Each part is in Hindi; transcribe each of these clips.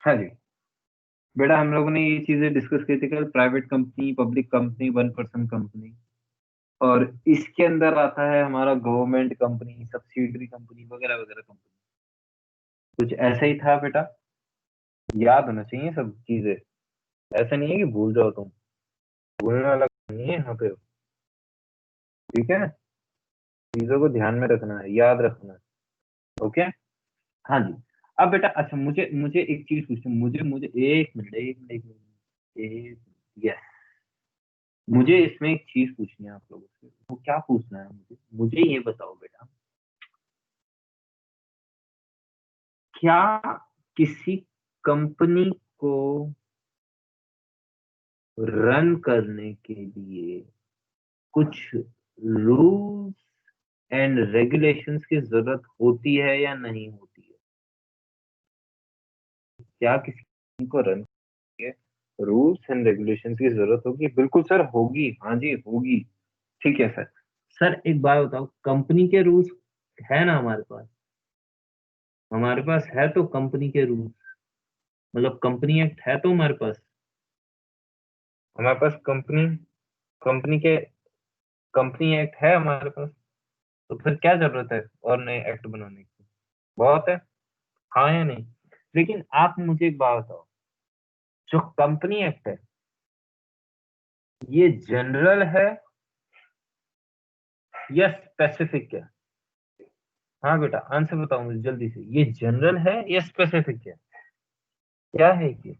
हाँ जी। बेटा हम लोगों ने ये चीजें डिस्कस की थी कल, private company, public company, one person company, और इसके अंदर आता है हमारा गवर्नमेंट कंपनी, सब्सिडरी कंपनी वगैरह वगैरह कंपनी। कुछ ऐसा ही था बेटा, याद होना चाहिए सब चीजें। ऐसा नहीं है कि भूल जाओ तुम, भूलने वाला नहीं है यहाँ पे। ठीक है, चीजों को ध्यान में रखना है, याद रखना है। ओके। हाँ जी। अब बेटा अच्छा, मुझे मुझे एक चीज पूछनी, मुझे मुझे एक मिनट, एक मिनट, एक मिनट, एक, यस, मुझे इसमें एक चीज पूछनी है आप लोगों से। वो क्या पूछना है मुझे, मुझे ये बताओ बेटा, क्या किसी कंपनी को रन करने के लिए कुछ रूल्स एंड रेगुलेशंस की जरूरत होती है या नहीं होती है? क्या किसी को रन के रूल्स एंड रेगुलेशंस की जरूरत होगी? बिल्कुल सर होगी, हाँ जी होगी। ठीक है सर। सर एक बात बताओ, कंपनी के रूल्स है ना हमारे पास? हमारे पास है तो कंपनी के रूल्स, मतलब कंपनी एक्ट है तो हमारे पास। हमारे पास कंपनी कंपनी के कंपनी एक्ट है हमारे पास। तो फिर क्या जरूरत है और नए एक्ट बनाने की? बहुत है। हाँ या नहीं? लेकिन आप मुझे एक बात बताओ, जो कंपनी एक्ट है ये जनरल है या स्पेसिफिक है? हाँ बेटा आंसर बताओ मुझे जल्दी से, ये जनरल है या स्पेसिफिक है? क्या है ये?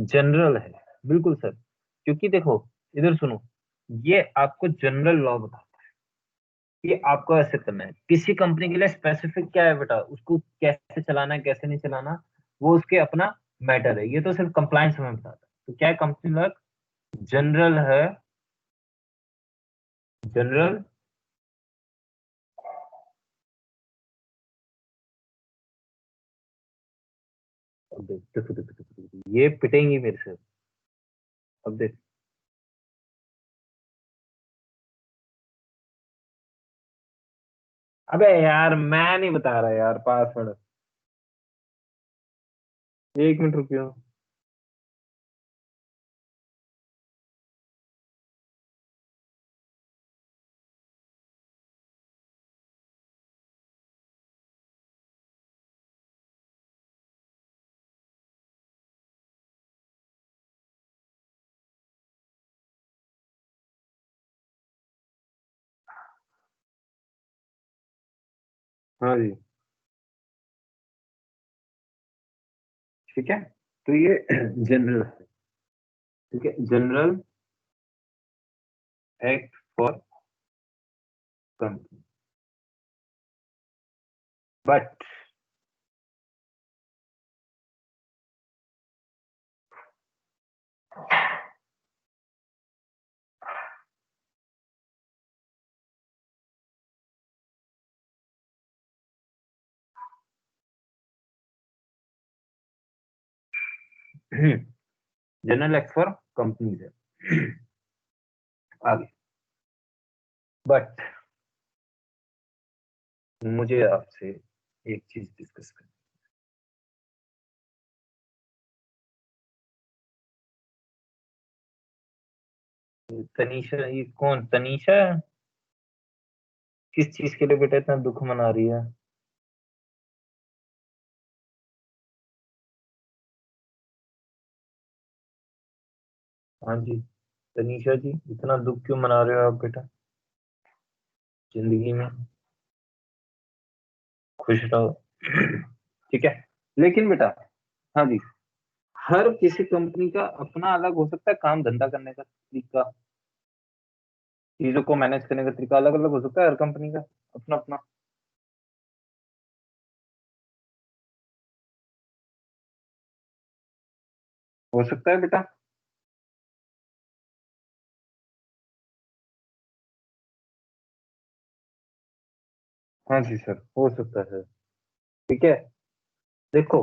जनरल है। बिल्कुल सर, क्योंकि देखो, इधर सुनो, ये आपको जनरल लॉ बताता है कि आपको ऐसे करना है। किसी कंपनी के लिए स्पेसिफिक क्या है बेटा, उसको कैसे चलाना है कैसे नहीं चलाना, वो उसके अपना मैटर है। ये तो सिर्फ कंप्लायंस में बताता है। तो क्या है कंपनी लॉ? जनरल है, जनरल। अब देख, देखो देखो देखो देखो, ये पिटेंगी मेरे से। अब देख, अबे यार मैं नहीं बता रहा यार पासवर्ड। एक मिनट रुकियो। हाँ जी। ठीक है, तो ये जनरल है। ठीक है, general act for company. But general act for companies है। आगे, बट मुझे आपसे एक चीज डिस्कस करनी है। तनीषा, ये कौन तनीषा है? किस चीज के लिए बेटा इतना दुख मना रही है? हाँ जी, तनीषा जी इतना दुख क्यों मना रहे हो आप बेटा जिंदगी में? खुश रहो। ठीक है, लेकिन बेटा, हाँ जी, हर किसी कंपनी का अपना अलग हो सकता है काम धंधा करने का तरीका, चीजों को मैनेज करने का तरीका अलग अलग हो सकता है हर कंपनी का, अपना अपना। हो सकता है बेटा। हाँ जी सर, हो सकता है। ठीक है, देखो,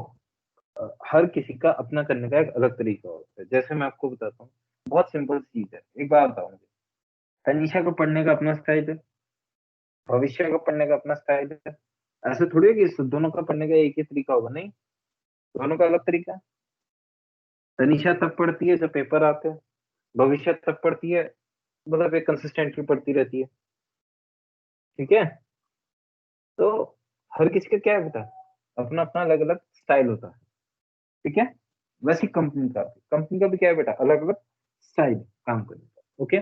हर किसी का अपना करने का एक अलग तरीका होता है। जैसे मैं आपको बताता हूँ, बहुत सिंपल चीज है, एक बात बताओ मुझे, तनीषा को पढ़ने का अपना स्टाइल है, भविष्य को पढ़ने का अपना स्टाइल है। ऐसे थोड़ी है कि दोनों का पढ़ने का एक ही तरीका होगा, नहीं। दोनों का अलग तरीका है। तनिषा तब पढ़ती है जब पेपर आते हैं, भविष्य तब पढ़ती है, मतलब एक कंसिस्टेंटली पढ़ती रहती है। ठीक है। तो हर किसी का क्या है बेटा, अपना अपना अलग अलग स्टाइल होता है। ठीक है। वैसी कंपनी का भी क्या है बेटा, अलग अलग स्टाइल काम करने का। ओके।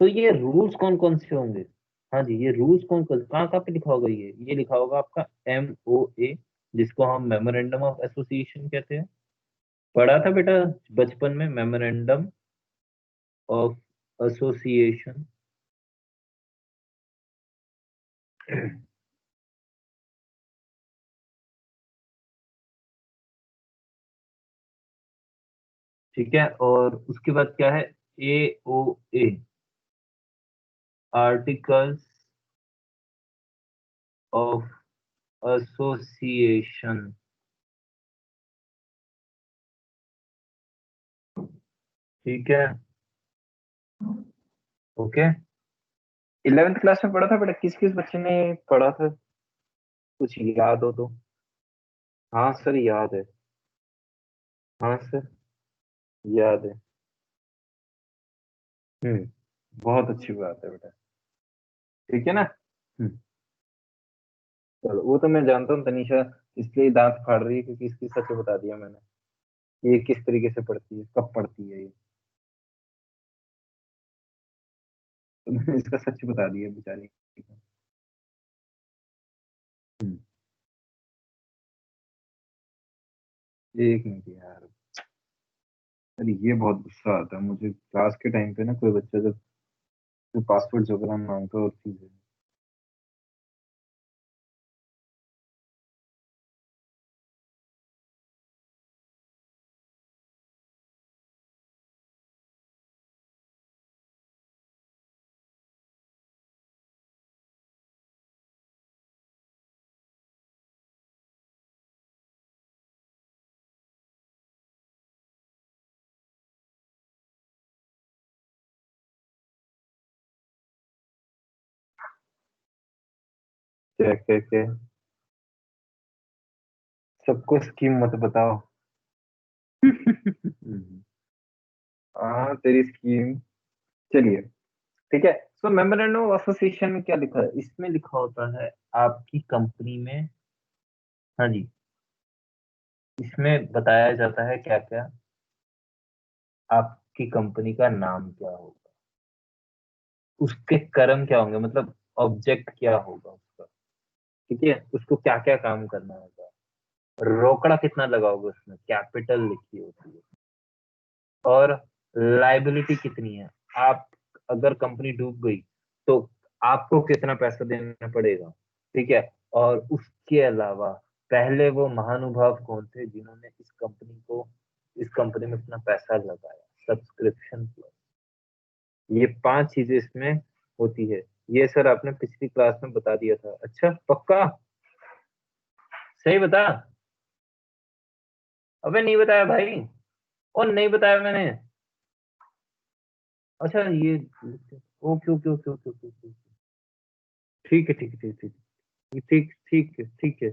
तो ये रूल्स कौन कौन से होंगे? हाँ जी, ये रूल्स कौन कौन, कहाँ कहाँ पे लिखा होगा? ये लिखा होगा आपका MOA, जिसको हम मेमोरेंडम ऑफ एसोसिएशन कहते हैं। पढ़ा था बेटा बचपन में, मेमोरेंडम ऑफ एसोसिएशन। ठीक है। और उसके बाद क्या है? AOA, articles of association. ठीक है। ओके। 11th क्लास में पढ़ा था बेटा, किस किस बच्चे ने पढ़ा था? कुछ याद हो तो। हाँ सर याद है। हाँ सर याद है। हम्म। बहुत अच्छी बात है बेटा। ठीक है ना। हम्म। चलो, वो तो मैं जानता हूँ तनीषा इसलिए दांत फाड़ रही है क्योंकि इसकी सच बता दिया मैंने, ये किस तरीके से पढ़ती है, कब पढ़ती है ये। तो मैंने इसका सच बता दिया बेचारी। हम्म। एक मिनट यार। अरे ये बहुत गुस्सा आता है मुझे क्लास के टाइम पे ना, कोई बच्चा जब पासवर्ड वगैरह मांगता है और चीजें। क्या क्या क्या? सबको स्कीम मत बताओ। हाँ तेरी स्कीम। चलिए। ठीक है। सो मेमोरेंडम ऑफ एसोसिएशन में क्या लिखा है? इसमें लिखा होता है आपकी कंपनी में। हाँ जी। इसमें बताया जाता है क्या क्या, आपकी कंपनी का नाम क्या होगा, उसके कर्म क्या होंगे, मतलब ऑब्जेक्ट क्या होगा उसका। ठीक है। उसको क्या क्या काम करना होगा, रोकड़ा कितना लगाओगे उसमें, कैपिटल लिखी होती है, और लाइबिलिटी कितनी है। आप अगर कंपनी डूब गई तो आपको कितना पैसा देना पड़ेगा। ठीक है। और उसके अलावा पहले वो महानुभाव कौन थे जिन्होंने इस कंपनी में अपना पैसा लगाया, सब्सक्रिप्शन। ये 5 चीजें इसमें होती है। ये सर आपने पिछली क्लास में बता दिया था। अच्छा पक्का? सही बता? अबे नहीं बताया भाई, और नहीं बताया मैंने। अच्छा ये, okay okay okay okay okay okay. ठीक है ठीक है ठीक है ठीक ठीक ठीक है ठीक है।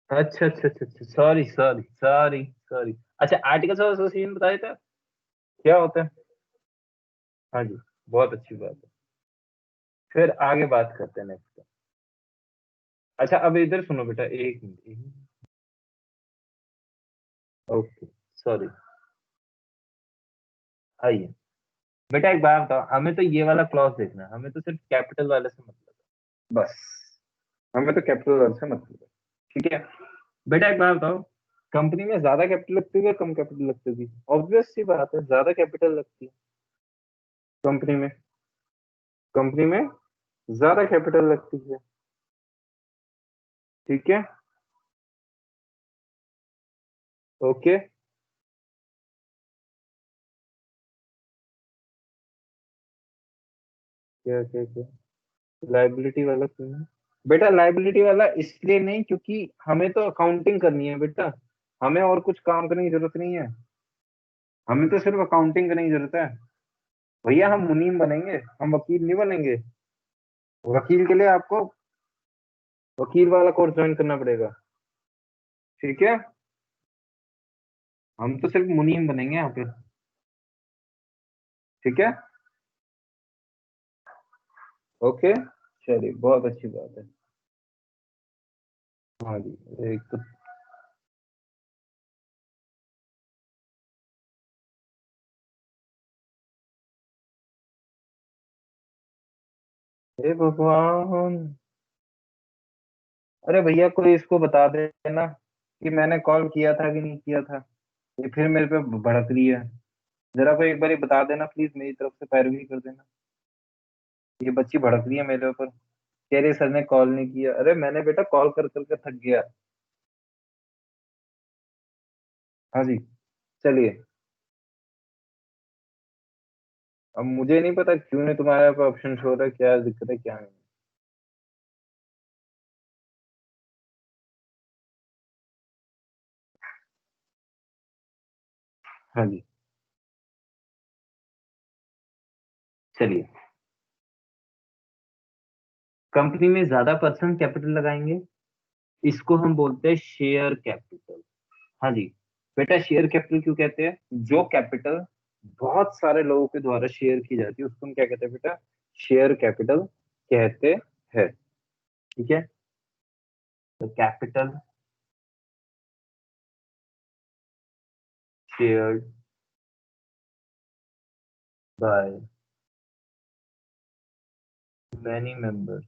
अच्छा अच्छा अच्छा अच्छा, सॉरी सॉरी सॉरी सॉरी। अच्छा आर्टिकल्स ऑफ एसोसिएशन बताया था, क्या होता है? हाँ जी। बहुत अच्छी बात है। फिर आगे बात करते हैं नेक्स्ट। अच्छा अब इधर सुनो बेटा, एक मिनट एक मिनट। ओके। सॉरी। आइए बेटा, एक बात बताओ, हमें तो ये वाला क्लॉज देखना है, हमें तो सिर्फ कैपिटल वाले से मतलब है बस। हमें तो कैपिटल वाले से मतलब है। ठीक है। बेटा एक बात बताओ, कंपनी में ज्यादा कैपिटल लगती है या कम कैपिटल लगती है? ऑब्वियस सी बात है, ज्यादा कैपिटल लगती है कंपनी में। कंपनी में ज्यादा कैपिटल लगती है। ठीक है। ओके। क्या क्या क्या? लाइबिलिटी वाला क्यों है? बेटा लाइबिलिटी वाला इसलिए नहीं क्योंकि हमें तो अकाउंटिंग करनी है बेटा, हमें और कुछ काम करने की जरूरत नहीं है। हमें तो सिर्फ अकाउंटिंग करने की जरूरत है। भैया हम मुनीम बनेंगे, हम वकील नहीं बनेंगे। वकील के लिए आपको वकील वाला कोर्स ज्वाइन करना पड़ेगा। ठीक है, हम तो सिर्फ मुनीम बनेंगे यहाँ पे। ठीक है, ओके, चलिए बहुत अच्छी बात है। हाँ जी, एक तो हे भगवान, अरे भैया कोई इसको बता देना कि मैंने कॉल किया था कि नहीं किया था। ये फिर मेरे पे भड़क रही है। जरा कोई एक बार बता देना प्लीज, मेरी तरफ से पैरवी कर देना। ये बच्ची भड़क रही है मेरे ऊपर, कह रही है, सर ने कॉल नहीं किया। अरे मैंने बेटा कॉल कर करके थक गया। हाँ जी, चलिए। अब मुझे नहीं पता क्यों नहीं तुम्हारे पे ऑप्शन शो हो रहा है, क्या दिक्कत है क्या नहीं। हाँ जी, चलिए। कंपनी में ज्यादा पर्सन कैपिटल लगाएंगे, इसको हम बोलते हैं शेयर कैपिटल। हाँ जी, बेटा शेयर कैपिटल क्यों कहते हैं? जो कैपिटल बहुत सारे लोगों के द्वारा शेयर की जाती है उसको हम क्या कहते हैं बेटा? शेयर कैपिटल कहते हैं। ठीक है, तो capital shared by many members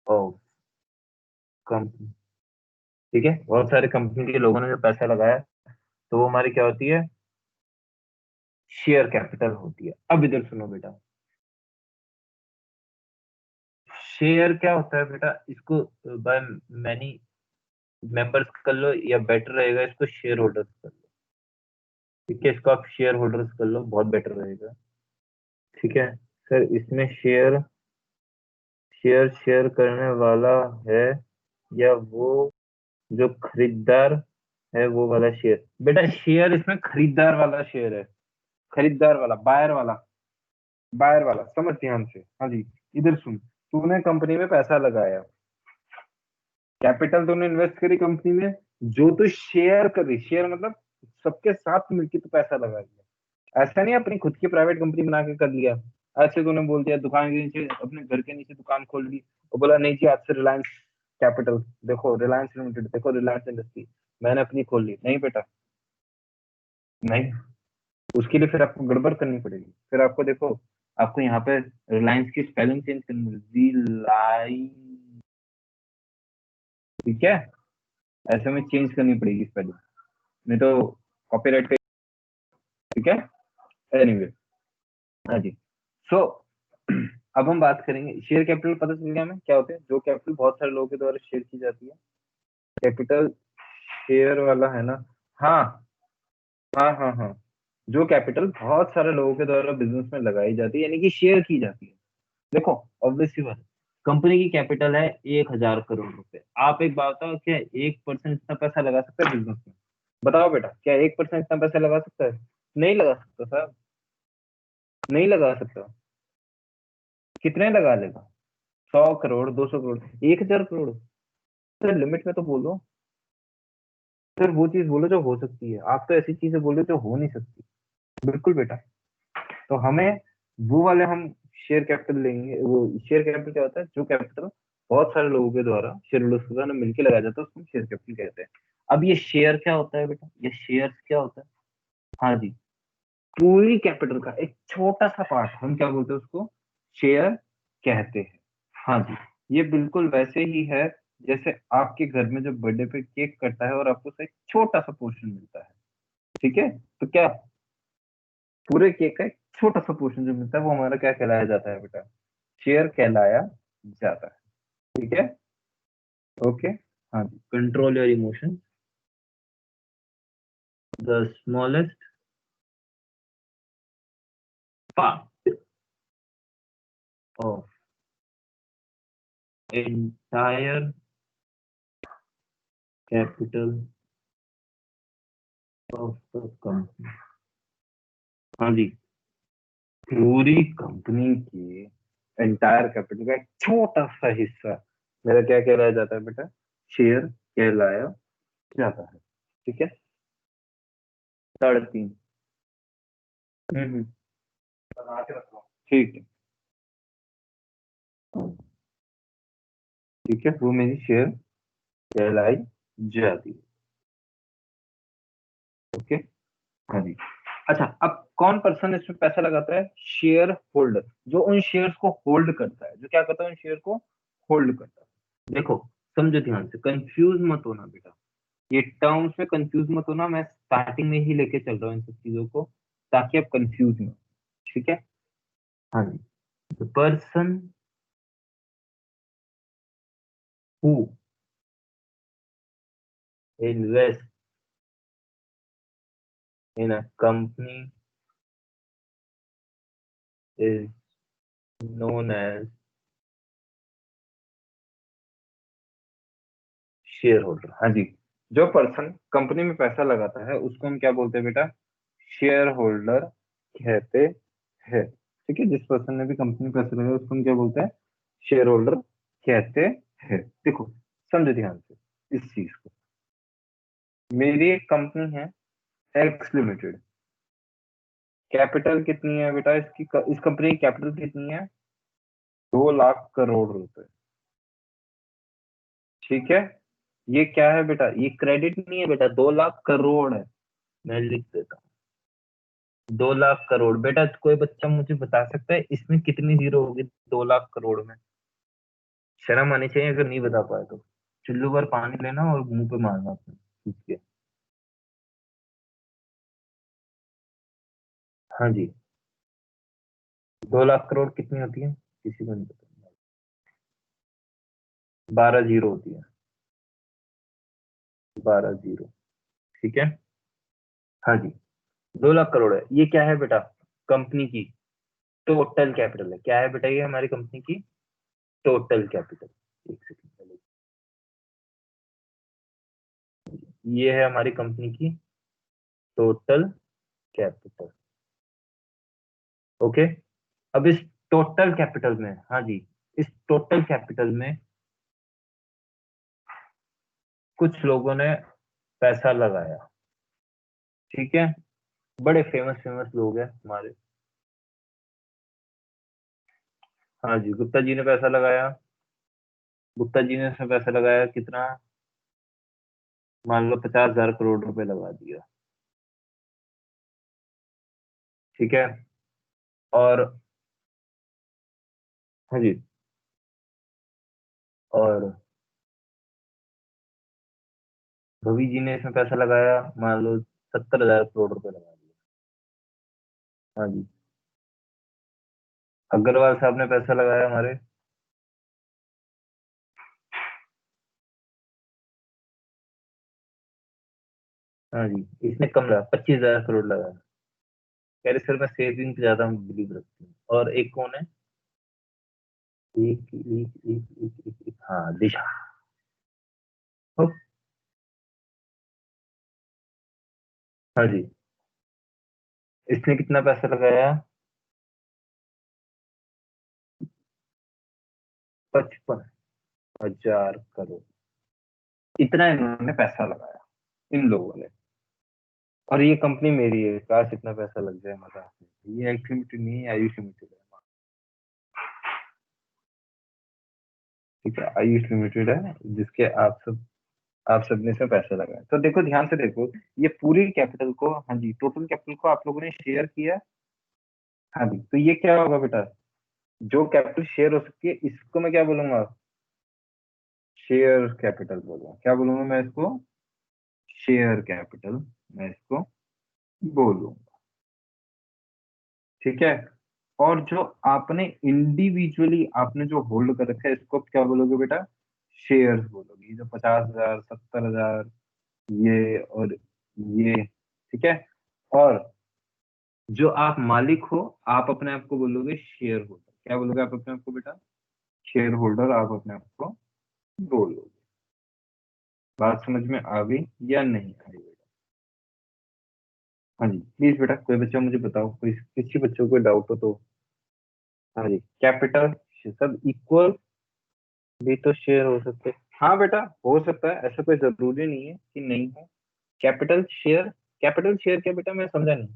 of company. ठीक है, बहुत सारे कंपनी के लोगों ने जो पैसा लगाया तो वो हमारी क्या होती है? शेयर कैपिटल होती है। अब इधर सुनो बेटा, शेयर क्या होता है बेटा? इसको बाय मैनी मेंबर्स कर लो या बेटर रहेगा इसको शेयर होल्डर्स कर लो। ठीक है, इसको आप शेयर होल्डर्स कर लो, बहुत बेटर रहेगा। ठीक है सर, इसमें शेयर शेयर शेयर करने वाला है या वो जो खरीदार है वो वाला शेयर? बेटा शेयर इसमें खरीदार वाला शेयर है, खरीदार वाला, बायर वाला, बायर वाला, समझ ध्यान से। हाँ जी, इधर सुन, तूने कंपनी में पैसा लगाया, कैपिटल तूने इन्वेस्ट करी कंपनी में, जो तू शेयर कर रही, शेयर मतलब सबके साथ मिलकर तू पैसा लगा दिया। ऐसा नहीं अपनी खुद की प्राइवेट कंपनी बना के कर लिया। ऐसे तूने बोल दिया दुकान के नीचे, अपने घर के नीचे दुकान खोल ली और बोला नहीं जी आज से रिलायंस कैपिटल, देखो रिलायंस लिमिटेड, देखो रिलायंस इंडस्ट्री मैंने अपनी खोल ली। नहीं बेटा, नहीं। उसके लिए फिर आपको गड़बड़ करनी पड़ेगी। फिर आपको देखो, आपको यहाँ पे रिलायंस की स्पेलिंग चेंज करनी पड़ेगी, रिलायंस। ठीक है, ऐसे में चेंज करनी पड़ेगी स्पेलिंग, नहीं तो कॉपीराइट पे। ठीक है, एनीवे, हाँ जी। सो अब हम बात करेंगे शेयर कैपिटल। पता चल गया हमें क्या होते हैं? जो कैपिटल बहुत सारे लोगों के द्वारा शेयर की जाती है, कैपिटल शेयर वाला है ना। हाँ हाँ हाँ हाँ, जो कैपिटल बहुत सारे लोगों के द्वारा बिजनेस में लगाई जाती है यानी कि शेयर की जाती है। देखो, ऑब्वियस सी बात है, कंपनी की कैपिटल है 1,000 करोड़ रुपए। आप एक बात बताओ, क्या 1% इतना पैसा लगा सकता है बिजनेस में? बताओ बेटा, क्या 1% इतना पैसा लगा सकता है? नहीं लगा सकता साहब, नहीं लगा सकता। कितने लगा लेगा? 100 करोड़, 200 करोड़, 1,000 करोड़? सर लिमिट में तो बोलो, सर वो चीज बोलो जो हो सकती है। आप तो ऐसी चीजें बोल रहे हो जो हो नहीं सकती। बिल्कुल बेटा, तो हमें वो वाले हम शेयर कैपिटल लेंगे। वो शेयर कैपिटल क्या होता है? जो कैपिटल बहुत सारे लोगों के द्वारा, शेयर होल्डर्स के द्वारा मिलकर लगाया जाता है उसको हम शेयर कैपिटल कहते हैं। अब ये शेयर क्या होता है बेटा? ये शेयर क्या होता है? हाँ जी, पूरी कैपिटल का एक छोटा सा पार्ट हम क्या बोलते हैं उसको? शेयर कहते हैं। हाँ जी, ये बिल्कुल वैसे ही है जैसे आपके घर में जब बर्थडे पे केक कटता है और आपको उसका एक छोटा सा पोर्शन मिलता है। ठीक है, तो क्या पूरे केक का एक छोटा सा पोर्शन जो मिलता है वो हमारा क्या कहलाया जाता है बेटा? शेयर कहलाया जाता है। ठीक है, ओके। हाँ जी, control your emotion. The smallest part of entire capital of the company. हाँ जी, पूरी कंपनी की एंटायर कैपिटल का एक छोटा सा हिस्सा मेरा क्या कहलाया जाता है बेटा? शेयर कहलाया जाता है। ठीक है, 3.5। बना के रखो। ठीक है, ठीक है, वो मेरी शेयर कहलाई जाती है। ओके। हाँ जी। अच्छा, अब कौन पर्सन इसमें पैसा लगाता है? शेयर होल्डर, जो उन शेयर्स को होल्ड करता है। जो क्या करता है? उन शेयर को होल्ड करता है। देखो, समझो ध्यान से, कंफ्यूज मत होना बेटा। ये टर्म्स में कंफ्यूज मत होना, मैं स्टार्टिंग में ही लेके चल रहा हूँ इन सब चीजों को, ताकि आप कंफ्यूज ना हो। ठीक है। हाँ जी। The person who invest in a company is known as share holder. हाँ जी, जो पर्सन कंपनी में पैसा लगाता है उसको हम क्या बोलते हैं बेटा? शेयर होल्डर कहते हैं। ठीक है, जिस पर्सन ने भी कंपनी में पैसा लगाया उसको हम क्या बोलते हैं? शेयर होल्डर कहते हैं। देखो, समझो ध्यान से इस चीज को। मेरी एक कंपनी है, एक्स लिमिटेड। कैपिटल कितनी है बेटा इसकी? इस कंपनी की कैपिटल कितनी है? 2 लाख करोड़ रुपए। ठीक है, ये क्या है बेटा? ये क्रेडिट नहीं है बेटा, 2 लाख करोड़ है। मैं लिख देता हूँ 2 लाख करोड़। बेटा कोई बच्चा मुझे बता सकता है इसमें कितनी जीरो होगी 2 लाख करोड़ में? शर्म आनी चाहिए अगर नहीं बता पाए तो। चुल्लू भर पानी लेना और मुंह पे मारना अपने खींच के। हाँ जी, 2 लाख करोड़ कितनी होती है? किसी को नहीं पता। 12 जीरो होती है, 12 जीरो। ठीक है। हाँ जी, 2 लाख करोड़ है। ये क्या है बेटा? कंपनी की टोटल कैपिटल है। क्या है बेटा? ये हमारी कंपनी की टोटल कैपिटल। एक सेकंड पहले, ये है हमारी कंपनी की टोटल कैपिटल। ओके। अब इस टोटल कैपिटल में, हाँ जी, इस टोटल कैपिटल में कुछ लोगों ने पैसा लगाया। ठीक है, बड़े फेमस फेमस लोग हैं हमारे। हाँ जी, गुप्ता जी ने पैसा लगाया। गुप्ता जी ने इसमें पैसा लगाया कितना? मान लो 50,000 करोड़ रुपए लगा दिया। ठीक है। और हाँ जी, और रवि जी ने इसमें पैसा लगाया, मान लो 70,000 करोड़ रुपए लगा दिया। हाँ जी। अग्रवाल साहब ने पैसा लगाया हमारे। हाँ जी, इसने कम लगा, 25,000 करोड़ लगाया। कह रहे सर मैं सेविंग पे ज्यादा बिलीव रखती हूँ। और एक कौन है? हाँ, दिशा। ओ, हाँ जी, इसने कितना पैसा लगाया? 55,000 करोड़। इतना इन्होंने पैसा लगाया, इन लोगों ने। और ये कंपनी मेरी है, काश इतना पैसा लग जाए, मजा आता है। ये एक्स लिमिटेड नहीं है, आयुष लिमिटेड है। ठीक है, आयुष लिमिटेड है, जिसके आप सबने इसमें पैसा लगाया। तो देखो ध्यान से देखो, ये पूरी कैपिटल को, हाँ जी, टोटल कैपिटल को आप लोगों ने शेयर किया। हाँ जी, तो ये क्या होगा बेटा? जो कैपिटल शेयर हो सकती है इसको मैं क्या बोलूंगा? शेयर कैपिटल बोलूंगा। क्या बोलूंगा मैं इसको? शेयर कैपिटल, मैं इसको बोलूंगा। ठीक है। और जो आपने इंडिविजुअली आपने जो होल्ड कर रखा है इसको आप क्या बोलोगे बेटा? शेयर्स बोलोगे। ये जो 50,000, 70,000, ये और ये। ठीक है। और जो आप मालिक हो, आप अपने आप को बोलोगे शेयर होल्डर। क्या बोलोगे आप अपने आप को बेटा? शेयर होल्डर आप अपने आप को बोलोगे। बात समझ में आ गई या नहीं आई बेटा? हाँ जी, प्लीज बेटा कोई बच्चा मुझे बताओ, कोई किसी बच्चों को डाउट हो तो। हाँ जी, कैपिटल सब इक्वल भी तो शेयर हो सकते हैं। हाँ बेटा, हो सकता है, ऐसा कोई जरूरी नहीं है कि नहीं हो। कैपिटल शेयर, कैपिटल शेयर क्या बेटा, मैं समझा नहीं।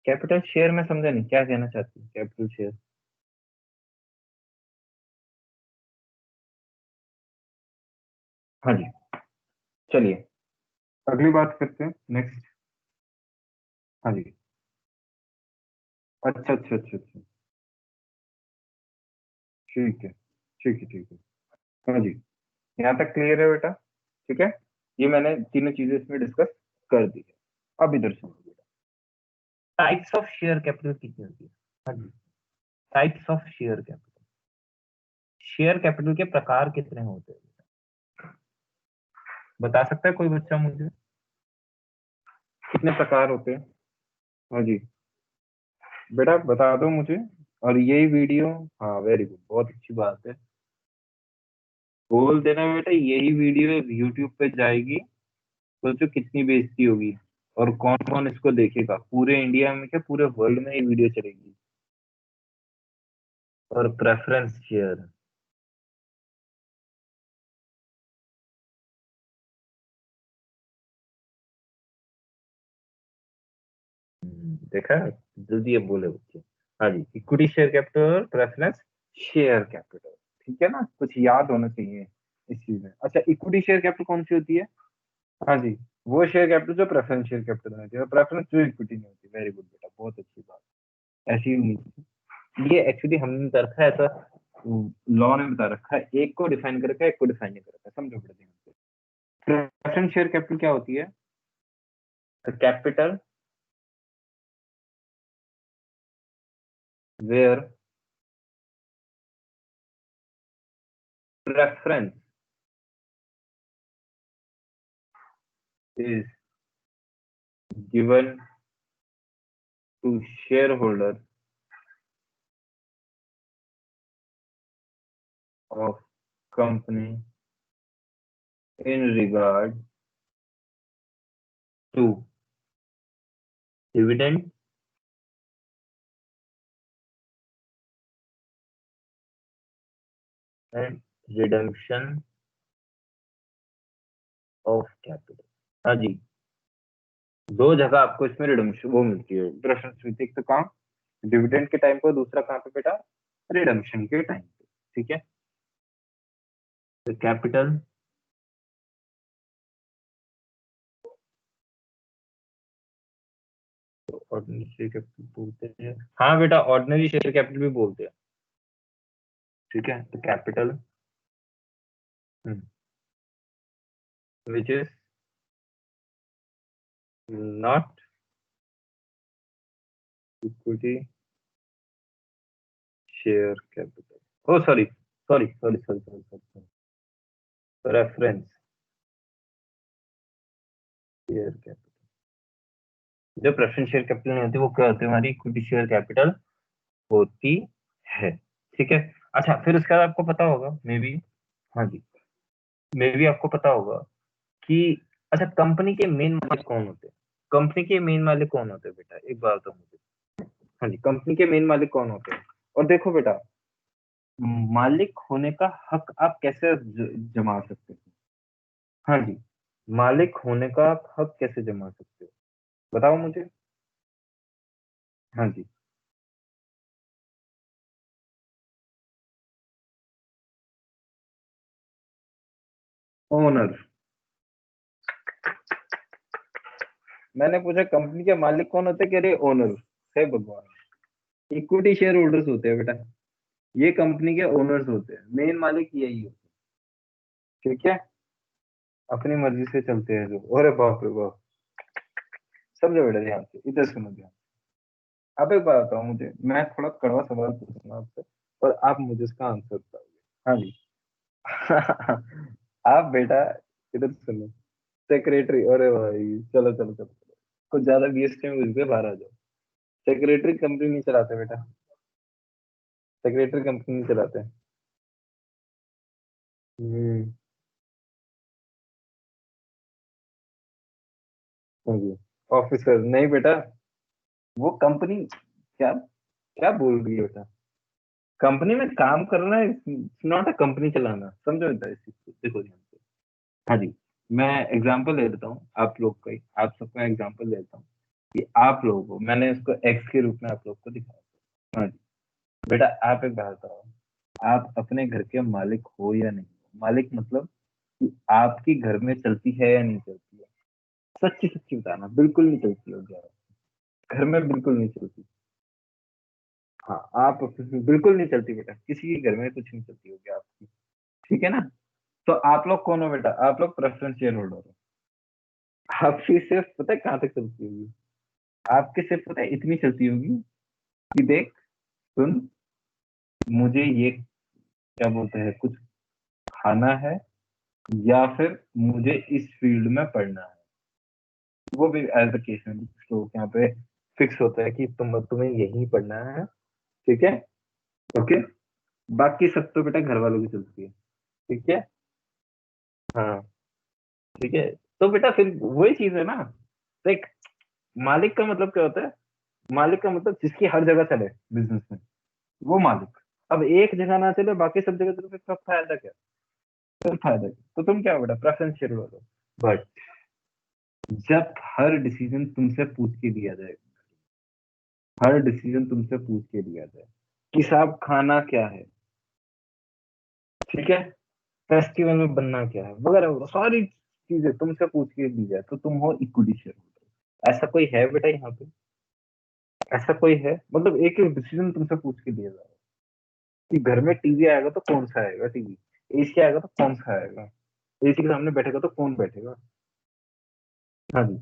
कैपिटल शेयर मैं समझा नहीं, क्या कहना चाहती हूँ कैपिटल शेयर। हाँ जी, चलिए अगली बात करते हैं, नेक्स्ट। हाँ जी। अच्छा अच्छा अच्छा अच्छा। ठीक है ठीक है ठीक है। हाँ जी, यहाँ तक क्लियर है बेटा। ठीक है, ये मैंने तीनों चीजें इसमें डिस्कस कर दी है। अब इधर सुनो बेटा, टाइप्स ऑफ शेयर कैपिटल कितनी होती है। हाँ जी, types of share capital, share capital के प्रकार कितने होते हैं, बता सकता है कोई बच्चा मुझे, कितने प्रकार होते हैं। हाँ जी, बेटा बता दो मुझे। और यही वीडियो, हाँ वेरी गुड, बहुत अच्छी बात है। बोल देना बेटा, यही वीडियो यूट्यूब पे जाएगी, सोचो कितनी बेइज्जती होगी। और कौन कौन इसको देखेगा, पूरे इंडिया में क्या पूरे वर्ल्ड में ये वीडियो चलेगी। और प्रेफरेंस शेयर, देखा, जल्दी अब बोले बच्चे। हाँ जी, इक्विटी शेयर कैपिटल और प्रेफरेंस शेयर कैपिटल, ठीक है ना, कुछ याद होना चाहिए इस चीज में। अच्छा, इक्विटी शेयर कैपिटल कौन सी होती है। हाँ जी, वो शेयर कैपिटल जो प्रेफरेंस शेयर कैपिटल में होती है, प्रेफरेंस जो इक्विटी में होती है। वेरी गुड बेटा, बहुत अच्छी बात। ऐसी ही होनी चाहिए। ये एक्चुअली हमने बता रखा है ऐसा, लॉ ने बता रखा है, एक को डिफाइन कर रखा है, एक को डिफाइन नहीं कर रखा है, समझो बेटा ध्यान से। प्रेफरेंस शेयर कैपिटल क्या होती है, capital where preference is given to shareholder of company in regard to dividend and redemption of capital। हाँ जी, दो जगह आपको इसमें रिडम्पशन वो मिलती है, प्रेफरेंस मिलती है, एक तो कहाँ, डिविडेंड के टाइम पर, दूसरा कहाँ पे बेटा, रिडम्पशन के टाइम पे। ठीक है, तो कैपिटल, ऑर्डिनरी शेयर कैपिटल बोलते हैं, हाँ बेटा ऑर्डिनरी शेयर कैपिटल भी बोलते हैं। ठीक है, तो capital which is not equity share capital, oh sorry sorry sorry sorry sorry sorry, reference share capital, जो प्रेफरेंस शेयर कैपिटल नहीं होती वो क्या होती है, हमारी इक्विटी शेयर कैपिटल होती है। ठीक है, अच्छा फिर उसके बाद आपको पता होगा मे बी, हाँ जी, मे बी आपको पता होगा कि, अच्छा कंपनी के मेन मालिक कौन होते हैं, कंपनी के मेन मालिक कौन होते हैं बेटा, एक बात तो मुझे। हाँ जी, कंपनी के मेन मालिक कौन होते हैं। और देखो बेटा, मालिक होने का हक आप कैसे जमा सकते हो। हाँ जी, मालिक होने का आप हक कैसे जमा सकते हो, बताओ मुझे। हाँ जी, ओनर, मैंने पूछा कंपनी के मालिक कौन होते हैं, कह रहे ओनर। हे भगवान, इक्विटी शेयर होल्डर्स होते हैं बेटा, ये कंपनी के ओनर्स होते हैं, मेन मालिक यही होते हैं। ठीक है, अपनी मर्जी से चलते हैं जो, अरे बाप रे बाप, समझो बेटा ध्यान से, इधर सुनो ध्यान। अब एक बात बताओ मुझे, मैं थोड़ा कड़वा सवाल पूछूंगा आपसे, और आप मुझे इसका आंसर बताओगे। हाँ जी। आप बेटा इधर सुनो, सेक्रेटरी, अरे भाई चलो चलो चलो चलो, कुछ ज्यादा बीएसटी में घुस गए, बाहर आ जाओ। सेक्रेटरी कंपनी नहीं चलाते बेटा, सेक्रेटरी कंपनी नहीं चलाते। हम्म, हाँ जी, ऑफिसर नहीं बेटा, वो कंपनी, क्या क्या बोल रही है बेटा, कंपनी में काम करना नॉट अ कंपनी चलाना, समझो बेटा इस चीज को, देखो ध्यान से। हाँ जी, मैं एग्जांपल दे देता हूँ आप लोग का ही, आप सबका एग्जांपल देता हूँ कि आप लोगों को मैंने इसको एक्स के रूप में आप लोग को दिखाया। हाँ जी, बेटा आप एक बात बताओ, आप अपने घर के मालिक हो या नहीं? मालिक मतलब कि आपकी घर में चलती है या नहीं चलती है? सच्ची सच्ची बताना, बिल्कुल नहीं चलती होगी आप घर में, बिल्कुल नहीं चलती। हाँ, आप बिल्कुल नहीं चलती बेटा, किसी के घर में कुछ नहीं चलती होगी आपकी, ठीक है ना? तो आप लोग कौन हो बेटा? आप लोग प्रेफरेंस शेयर होल्डर हो। आपकी सिर्फ पता है कहाँ तक चलती होगी? आपकी सिर्फ पता है इतनी चलती होगी कि देख, सुन, मुझे ये क्या बोलते हैं, कुछ खाना है या फिर मुझे इस फील्ड में पढ़ना है, वो भी एज अ केस में लोग यहाँ पे फिक्स होता है कि तुम्हें यही पढ़ना है, ठीक है? ओके, बाकी सब तो बेटा घर वालों की चलती है, ठीक है? हाँ, ठीक है। तो बेटा फिर वही चीज है ना, देख, मालिक का मतलब क्या होता है? मालिक का मतलब जिसकी हर जगह चले बिजनेस में, वो मालिक। अब एक जगह ना चले बाकी सब जगह चले, फिर फायदा क्या? फिर फायदा क्या? तो तुम क्या बेटा प्रेफरेंस शेयर हो, बट जब हर डिसीजन तुमसे पूछ के लिया जाए, हर डिसीजन तुमसे पूछ के लिया जाए कि साहब खाना क्या है, ठीक है, फेस्टिवल में बनना क्या है, वगैरह वगैरह सारी चीजें तुमसे पूछ के दी जाए, तो तुम हो इक्विटी शेयर होल्डर। ऐसा कोई है बेटा यहाँ पे? ऐसा कोई है? मतलब एक एक डिसीजन तुमसे पूछ के दिया जाए कि घर में टीवी आएगा तो कौन सा आएगा टीवी, एसी आएगा तो कौन सा आएगा, एसी के सामने बैठेगा तो कौन बैठेगा? हाँ जी,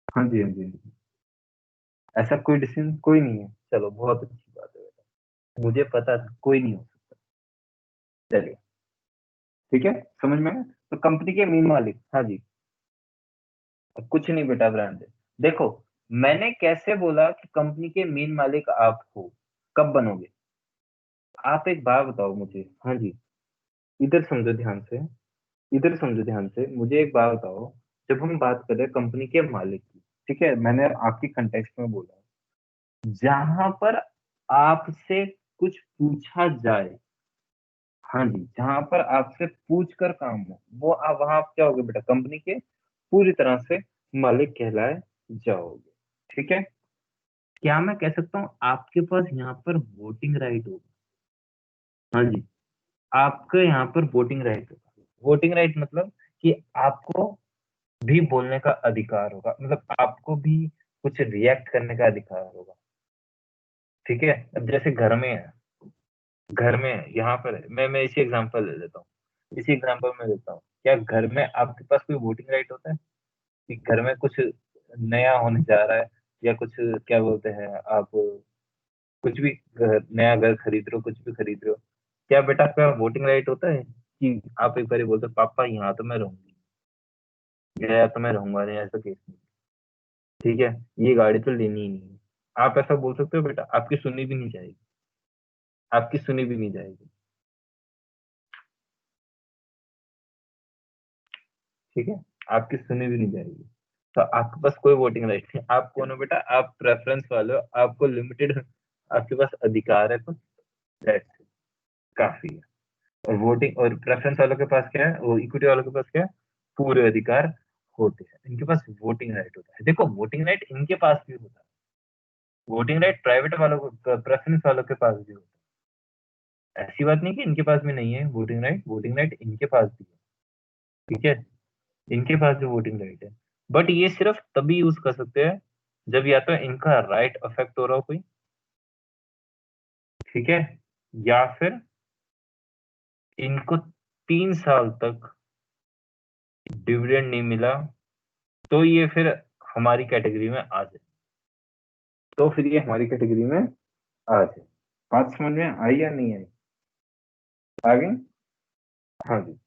हाँ जी, हाँ जी, हाँ जी। ऐसा कोई डिसीजन कोई नहीं है, चलो बहुत अच्छी बात है बेटा, मुझे पता था कोई नहीं हो सकता। चलिए, ठीक है, समझ में आया? तो कंपनी के मेन मालिक, हाँ जी, अब कुछ नहीं बेटा ब्रांड, देखो, मैंने कैसे बोला कि कंपनी के मेन मालिक आप हो? कब बनोगे? आप एक बात बताओ मुझे, हाँ जी, इधर समझो ध्यान से, इधर समझो ध्यान से, मुझे एक बात बताओ, जब हम बात कर रहे हैं कंपनी के मालिक की, ठीक है, मैंने आपकी कंटेक्स्ट में बोला, जहां पर आपसे कुछ पूछा जाए, हाँ जी, जहां पर आपसे पूछ कर काम हो, वो आप वहां आप क्या होगे बेटा? कंपनी के पूरी तरह से मालिक कहलाए जाओगे, ठीक है? क्या मैं कह सकता हूँ आपके पास यहाँ पर वोटिंग राइट होगा? हाँ जी, आपके यहाँ पर वोटिंग राइट होगा। वोटिंग राइट मतलब कि आपको भी बोलने का अधिकार होगा, मतलब आपको भी कुछ रिएक्ट करने का अधिकार होगा, ठीक है? अब जैसे घर में है, घर में यहाँ पर मैं इसी एग्जांपल ले लेता हूँ, इसी एग्जांपल में देता हूँ, क्या घर में आपके पास कोई वोटिंग राइट होता है कि घर में कुछ नया होने जा रहा है, या कुछ क्या बोलते हैं आप, कुछ भी नया घर खरीद रहे हो, कुछ भी खरीद रहे हो, क्या बेटा आपका वोटिंग राइट होता है कि आप एक बार बोलते हो पापा यहाँ तो मैं रहूंगी, या तो मैं रहूंगा नहीं, ऐसा केस नहीं, ठीक है, ये गाड़ी तो लेनी ही नहीं है, आप ऐसा बोल सकते हो बेटा? आपकी सुनी भी नहीं जाएगी, आपकी सुनी भी नहीं जाएगी, ठीक है, आपकी सुनी भी नहीं जाएगी। तो आपके पास कोई वोटिंग राइट नहीं, आप कौन हो बेटा? आप प्रेफरेंस वाले हो, आपको लिमिटेड आपके पास अधिकार है, तो that's it, काफी है। और वोटिंग और प्रेफरेंस वालों के पास क्या है, वो इक्विटी वालों के पास क्या है? पूरे अधिकार होते हैं, इनके पास वोटिंग राइट होता है। देखो, वोटिंग राइट इनके पास भी होता है, वोटिंग राइट प्राइवेट वालों को, प्रेफरेंस वालों के पास भी होता है, ऐसी बात नहीं कि इनके पास भी नहीं है वोटिंग राइट, वोटिंग राइट इनके पास भी है, ठीक है, इनके पास भी वोटिंग राइट है। बट ये सिर्फ तभी यूज कर सकते हैं जब या तो इनका राइट अफेक्ट हो रहा हो कोई, ठीक है, या फिर इनको 3 साल तक डिविडेंड नहीं मिला, तो ये फिर हमारी कैटेगरी में आ जाए, तो फिर ये हमारी कैटेगरी में आ जाए। बात समझ में आई या नहीं आई? आ गई? हाँ जी,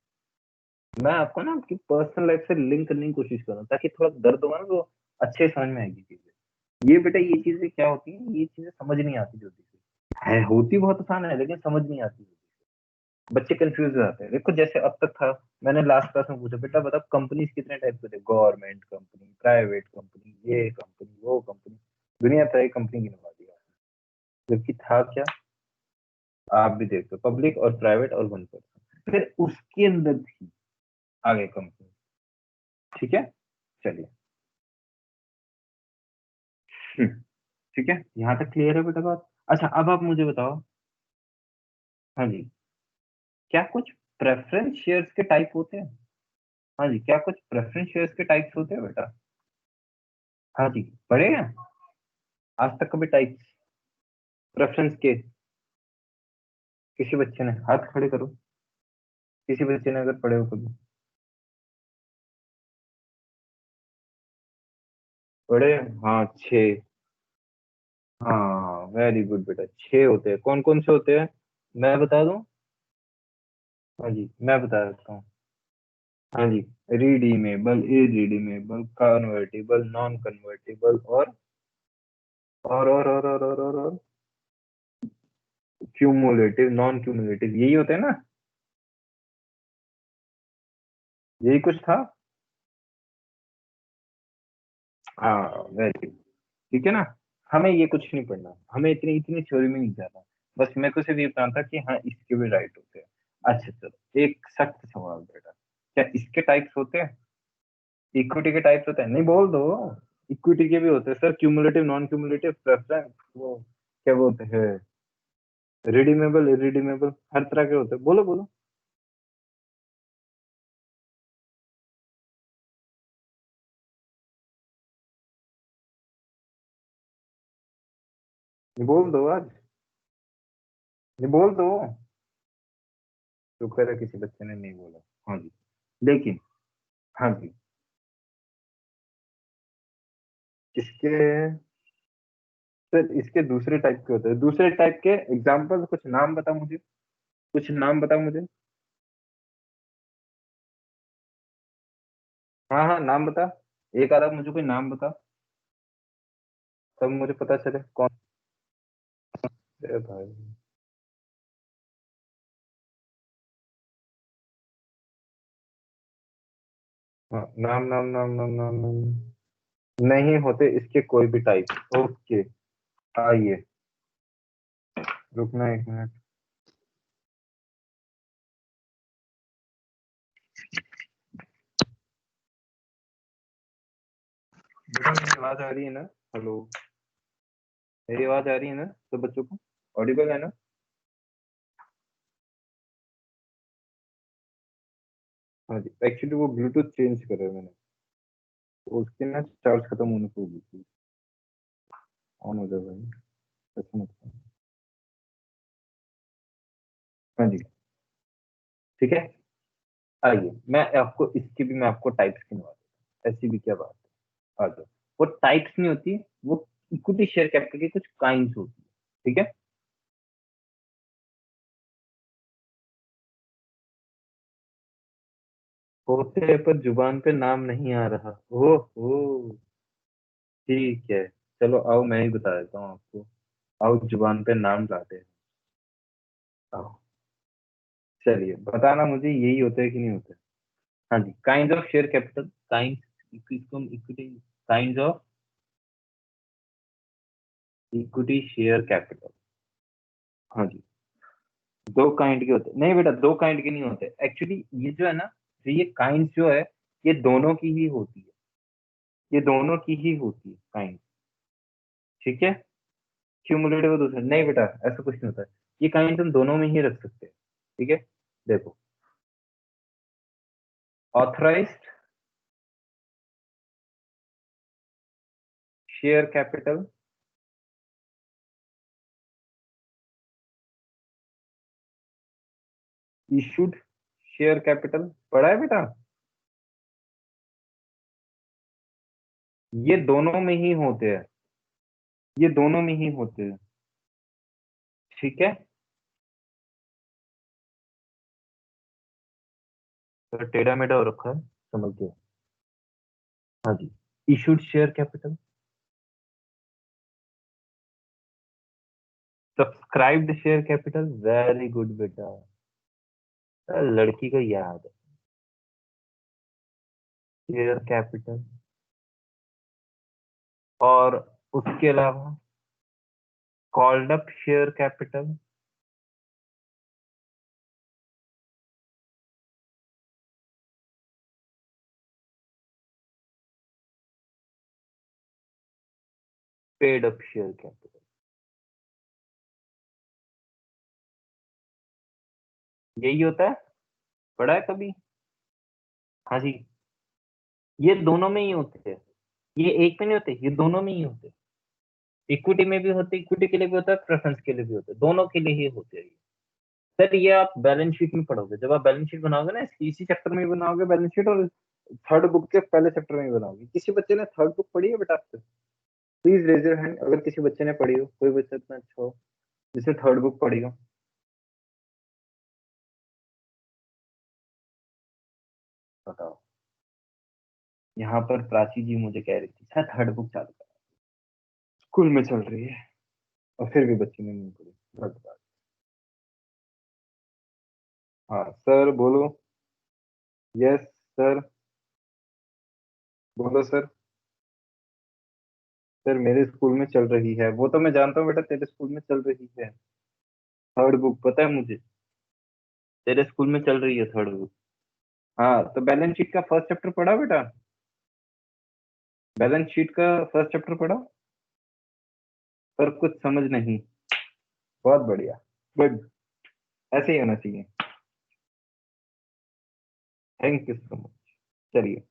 मैं आपको ना आपकी पर्सनल लाइफ से लिंक करने की कोशिश कर रहा हूँ, ताकि थोड़ा दर्द होगा ना तो अच्छे समझ में आएगी चीजें। ये बेटा ये चीजें क्या होती है, ये चीजें समझ नहीं आती जल्दी से, है होती बहुत आसान है लेकिन समझ नहीं आती, बच्चे कंफ्यूज हो जाते हैं। देखो जैसे अब तक था, मैंने लास्ट क्लास में पूछा बेटा बताओ कंपनीज कितने टाइप के थे, गवर्नमेंट कंपनी, प्राइवेट कंपनी, ये कंपनी, वो कंपनी दुनिया तरह कंपनी गिनवा दिया, जबकि था क्या, आप भी देख लो, पब्लिक और प्राइवेट और 1%। फिर उसके अंदर थी आगे कंपनी। ठीक है, चलिए। हम्म, ठीक है, यहाँ तक क्लियर है बेटा बात। अच्छा, अब आप मुझे बताओ। हाँ जी, क्या कुछ प्रेफरेंस शेयर्स के टाइप होते हैं? हाँ जी, क्या कुछ प्रेफरेंस शेयर्स के टाइप्स होते हैं बेटा? हाँ जी, पढ़े हैं आज तक कभी टाइप्स प्रेफरेंस के? किसी बच्चे ने हाथ खड़े करो, किसी बच्चे ने अगर पढ़े हो कभी। पढ़े, हाँ छः। हाँ वेरी गुड बेटा, छः होते हैं। कौन कौन से होते हैं, मैं बता दूं? हाँ जी, मैं बता देता हूँ। हाँ जी, redeemable, irredeemable, convertible, non convertible, और क्यूमुलेटिव, नॉन क्यूमुलेटिव, यही होते हैं ना? यही कुछ था। हाँ वेरी, ठीक है ना? हमें ये कुछ नहीं पढ़ना, हमें इतनी इतनी थ्योरी में नहीं जाना। बस मेरे को सिर्फ ये बताना था कि हाँ इसके भी राइट होते हैं। अच्छा चलो, एक सख्त सवाल बेटा, क्या इसके टाइप्स होते हैं? इक्विटी के टाइप्स होते हैं? नहीं बोल दो। इक्विटी के भी होते हैं sir, cumulative, non cumulative, preference, वो क्या बोलते हैं, रिडीमेबल, इरिडीमेबल, हर तरह के होते हैं। बोलो बोलो। नहीं बोल दो आज, नहीं बोल दो। शुक्र है किसी बच्चे ने नहीं बोला। हाँ जी, लेकिन, हाँ जी, इसके, सर इसके दूसरे टाइप के होते हैं, दूसरे टाइप के एग्जाम्पल कुछ नाम बता मुझे, कुछ नाम बता मुझे। हाँ हाँ, नाम बता, एक आधा मुझे कोई नाम बता, तब मुझे पता चले कौन है भाई। हाँ, नाम नाम नाम नाम नाम नाम। नहीं होते इसके कोई भी टाइप। ओके, आइए, रुकना एक मिनट। बेटा मेरी आवाज आ रही है ना? हेलो, मेरी आवाज आ रही है ना सब बच्चों को? ऑडिबल है ना? हाँ जी, एक्चुअली वो ब्लूटूथ चेंज करे मैंने, तो उसकी ना चार्ज खत्म होने को होगी थी। ऑन हो जाए भाई, ऐसा मत करो। हाँ जी, ठीक है। आइए, मैं आपको टाइप्स गिनवा देता हूँ, ऐसी भी क्या बात है। आ जाओ। वो टाइप्स नहीं होती, वो इक्विटी शेयर कैपिटल की कुछ काइंड्स होती है। ठीक है, होते पर जुबान पे नाम नहीं आ रहा। ओहो, ठीक है, चलो आओ मैं ही बता देता हूँ आपको। आओ जुबान पे नाम लाते हैं। आओ, चलिए बताना मुझे, यही होता है कि नहीं होता है? हाँ जी, kind of share capital, kind, इसको हम equity, kind of equity share capital. हाँ जी, दो काइंड के होते हैं। नहीं बेटा, दो काइंड के नहीं होते एक्चुअली, ये जो है ना, तो ये काइंड जो है, ये दोनों की ही होती है, ये दोनों की ही होती है काइंड। ठीक है, क्यूमुलेटिव दूसरा नहीं बेटा, ऐसा कुछ नहीं होता है। ये काइंड हम दोनों में ही रख सकते हैं। ठीक है, देखो, authorised share capital, issued share capital, पढ़ा है बेटा? ये दोनों में ही होते हैं, ये दोनों में ही होते हैं। ठीक है, तो टेढ़ा मेढ़ा हो रखा है, समझ गया। हाँ जी, issued share capital, subscribed share capital, very good बेटा, लड़की को याद है। शेयर कैपिटल, और उसके अलावा called up share capital, paid up share capital, यही होता है, पढ़ा है कभी? हाँ जी, ये दोनों में ही होते हैं, ये एक में नहीं होते, ये दोनों में ही होते हैं। इक्विटी में भी होते, इक्विटी के लिए भी होता है, प्रेफरेंस के लिए भी होता है, दोनों के लिए ही होते हैं। सर ये आप बैलेंस शीट में पढ़ोगे, जब आप बैलेंस शीट बनाओगे ना, इसी चैप्टर में ही बनाओगे बैलेंस शीट, और थर्ड बुक के पहले चैप्टर में ही बनाओगे। किसी बच्चे ने थर्ड बुक पढ़ी है बेटा आपसे? प्लीज रेज योर हैंड अगर किसी बच्चे ने पढ़ी हो, कोई बच्चा इतना अच्छा हो जिसने थर्ड बुक पढ़ी हो। बताओ। यहाँ पर प्राची जी मुझे कह रही थी सर थर्ड बुक चालू कर, स्कूल में चल रही है, और फिर भी बच्ची ने नहीं पढ़ी। गलत बात। हाँ सर बोलो। यस सर, बोलो सर। सर मेरे स्कूल में चल रही है, वो तो मैं जानता हूँ बेटा, तेरे स्कूल में चल रही है थर्ड बुक, पता है मुझे, तेरे स्कूल में चल रही है थर्ड बुक। हाँ तो बैलेंस शीट का फर्स्ट चैप्टर पढ़ा बेटा? बैलेंस शीट का फर्स्ट चैप्टर पढ़ा? पर कुछ समझ नहीं। बहुत बढ़िया, गुड, ऐसे ही होना चाहिए। Thank you so much. चलिए,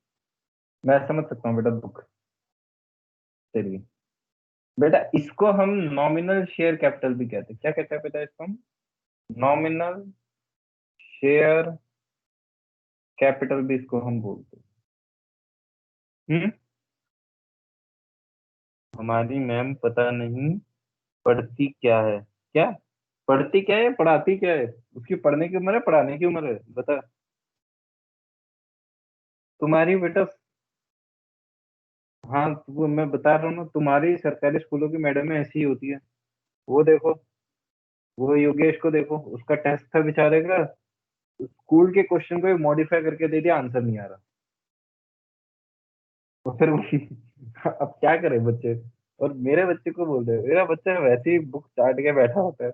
मैं समझ सकता हूँ बेटा दुख। चलिए बेटा, इसको हम नॉमिनल शेयर कैपिटल भी कहते हैं। क्या कहते हैं बेटा इसको हम? नॉमिनल शेयर कैपिटल भी इसको हम बोलते हैं। हमारी मैम पता नहीं पढ़ती क्या है। क्या पढ़ती क्या है, पढ़ाती क्या है? उसकी पढ़ने की उम्र है, पढ़ाने की उम्र है, बता। तुम्हारी बेटा, हाँ तो वो मैं बता रहा हूँ ना, तुम्हारी सरकारी स्कूलों की मैडम ऐसी ही होती है। वो देखो, वो योगेश को देखो, उसका टेस्ट था बेचारे का, स्कूल के क्वेश्चन को मॉडिफाई करके दे दिया, आंसर नहीं आ रहा। तो फिर अब क्या करे बच्चे? और मेरे बच्चे को बोल रहे, मेरा बच्चा वैसे ही बुक चाट के बैठा होता है।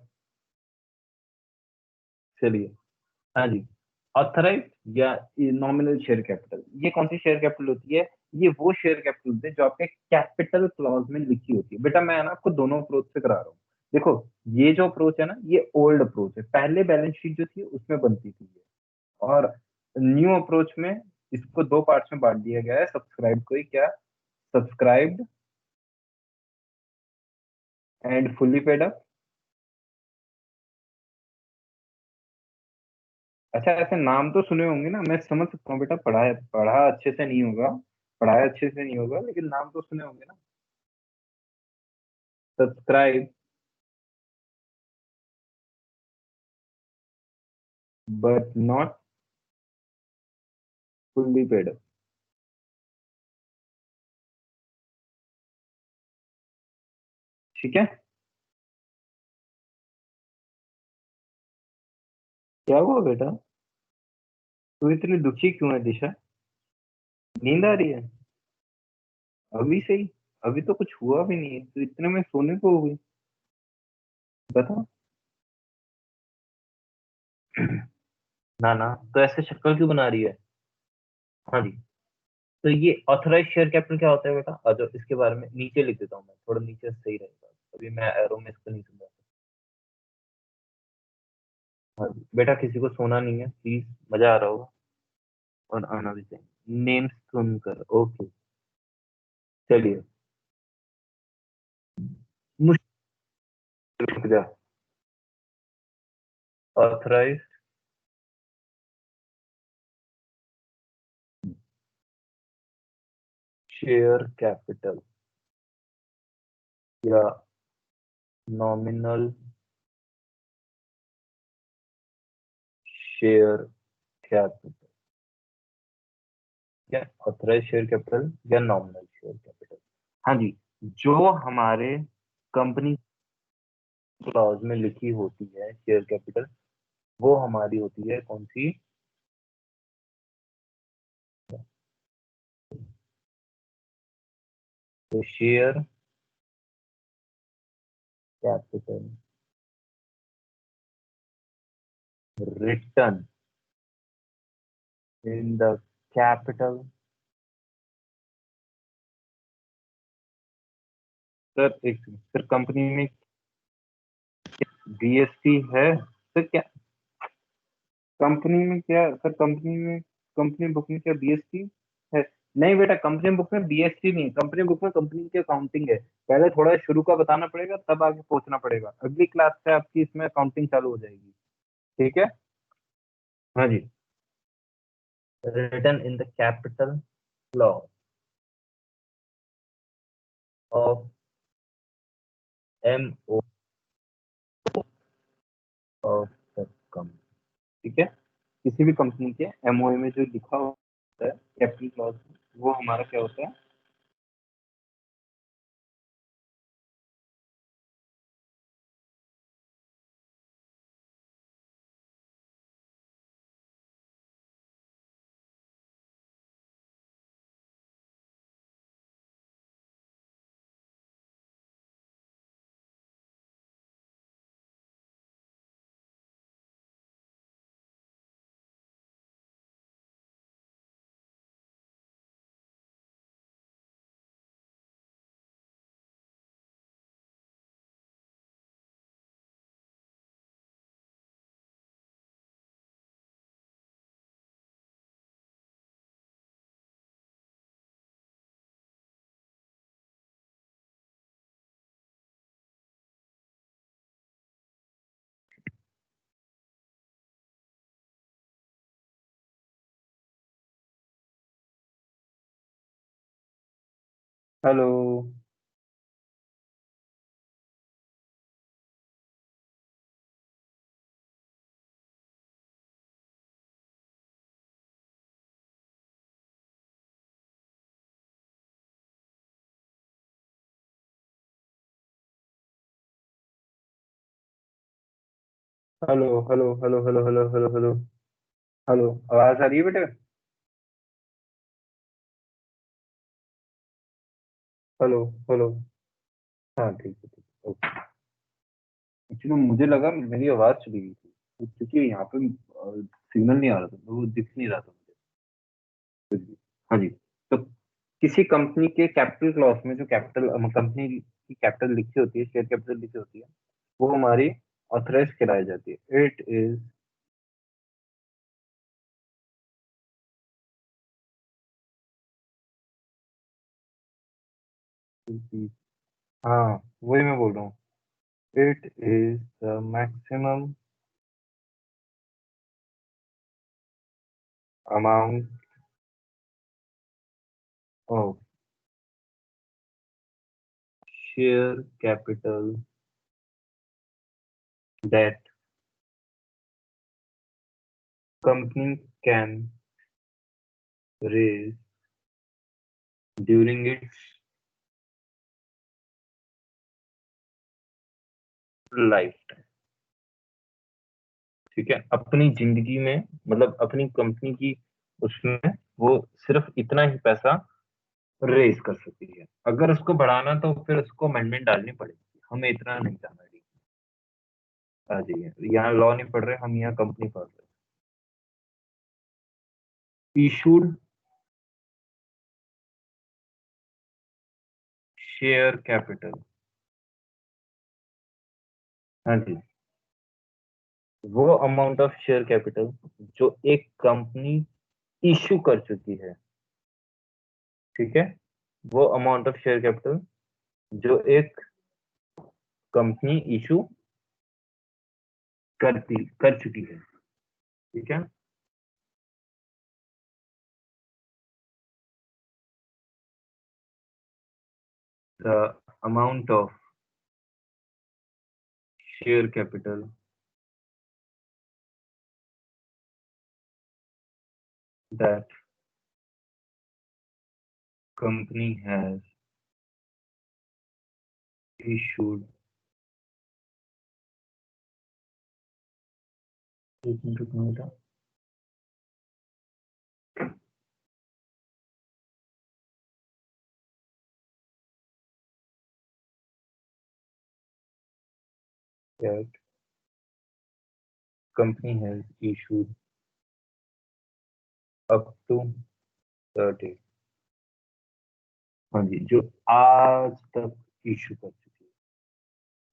चलिए, हाँ जी। ऑथराइज या नॉमिनल शेयर कैपिटल, ये कौन सी शेयर कैपिटल होती है? ये वो शेयर कैपिटल होती है जो आपके कैपिटल क्लॉज में लिखी होती है। बेटा मैं ना आपको दोनों अप्रोच से करा रहा हूँ। देखो, ये जो अप्रोच है ना, ये ओल्ड अप्रोच है, पहले बैलेंस शीट जो थी उसमें बनती थी ये। और न्यू अप्रोच में इसको दो पार्ट्स में बांट दिया गया है, सब्सक्राइब को ही क्या, subscribed and fully paid up. अच्छा, ऐसे नाम तो सुने होंगे ना, मैं समझ सकता हूँ बेटा, पढ़ा है, पढ़ा अच्छे से नहीं होगा, पढ़ाया अच्छे से नहीं होगा, लेकिन नाम तो सुने होंगे ना। Subscribe but not fully paid up. ठीक है। क्या हुआ बेटा? तू इतनी दुखी क्यों है दिशा? नींद आ रही है? अभी से ही? अभी तो कुछ हुआ भी नहीं है, तो इतने में सोने को हो गई? बता। ना ना, तो ऐसे शक्ल क्यों बना रही है? हाँ जी। तो ये ऑथराइज शेयर कैपिटल क्या होता है बेटा? जो इसके बारे में नीचे लिख देता हूँ मैं, थोड़ा नीचे सही रहेगा, अभी मैं एरो में इसको नहीं समझा। हाँ जी बेटा, किसी को सोना नहीं है प्लीज, मजा आ रहा होगा, और आना भी चाहिए नेम सुनकर। ओके, चलिए। मुश्किल ऑथराइज शेयर कैपिटल या नॉमिनल शेयर कैपिटल, या ऑथराइज शेयर कैपिटल या नॉमिनल शेयर कैपिटल। हाँ जी, जो हमारे कंपनी क्लॉज में लिखी होती है शेयर कैपिटल, वो हमारी होती है कौन सी? The share capital written in the capital। Sir एक सर कंपनी में बीएसटी है सर क्या? कंपनी में क्या सर? कंपनी में कंपनी बुक में क्या बीएसटी है? नहीं बेटा, कंपनी बुक में बीएसटी नहीं है। कंपनी बुक में कंपनी की अकाउंटिंग है। पहले थोड़ा शुरू का बताना पड़ेगा, तब आगे पहुंचना पड़ेगा। अगली क्लास से आपकी इसमें अकाउंटिंग चालू हो जाएगी। ठीक है। हाँ जी। Written in the capital law of MO of the company. ठीक है। किसी भी कंपनी के एमओए में जो लिखा होता है कैपिटल क्लॉज, वो हमारा क्या होता है? Hello. Hello hello hello hello hello hello hello hello, आवाज आ रही है बेटा? Hello hello. हाँ ठीक है, ठीक है, ओके। एक्चुअली मुझे लगा मेरी आवाज चली गई थी, क्योंकि यहाँ पे सिग्नल नहीं आ रहा था, वो दिख नहीं रहा था मुझे कुछ भी। हाँ जी। तो किसी कंपनी के कैपिटल क्लॉज में जो कैपिटल कंपनी की कैपिटल लिखी होती है, शेयर कैपिटल लिखी होती है, वो हमारी ऑथराइज कराई जाती है। इट इज, हाँ वही मैं बोल रहा हूँ। It is the maximum amount of share capital that company can raise during its life. ठीक है, अपनी जिंदगी में, मतलब अपनी कंपनी की उसमें वो सिर्फ इतना ही पैसा रेज कर सकती है। अगर उसको बढ़ाना तो फिर उसको अमेंडमेंट डालनी पड़ेगी। हमें इतना नहीं जाना है। आ जाइए, यहाँ लॉ नहीं पढ़ रहे हम, यहाँ कंपनी पढ़ रहे हैं। Issued share capital. हाँ जी। वो अमाउंट ऑफ शेयर कैपिटल जो एक कंपनी इशू कर चुकी है। ठीक है। वो अमाउंट ऑफ शेयर कैपिटल जो एक कंपनी इशू कर चुकी है। ठीक है। The amount of share capital that company has issued। एक मिनट रुकना बेटा। that company has issued up to 30। हाँ जी, जो आज तक इशू कर चुकी है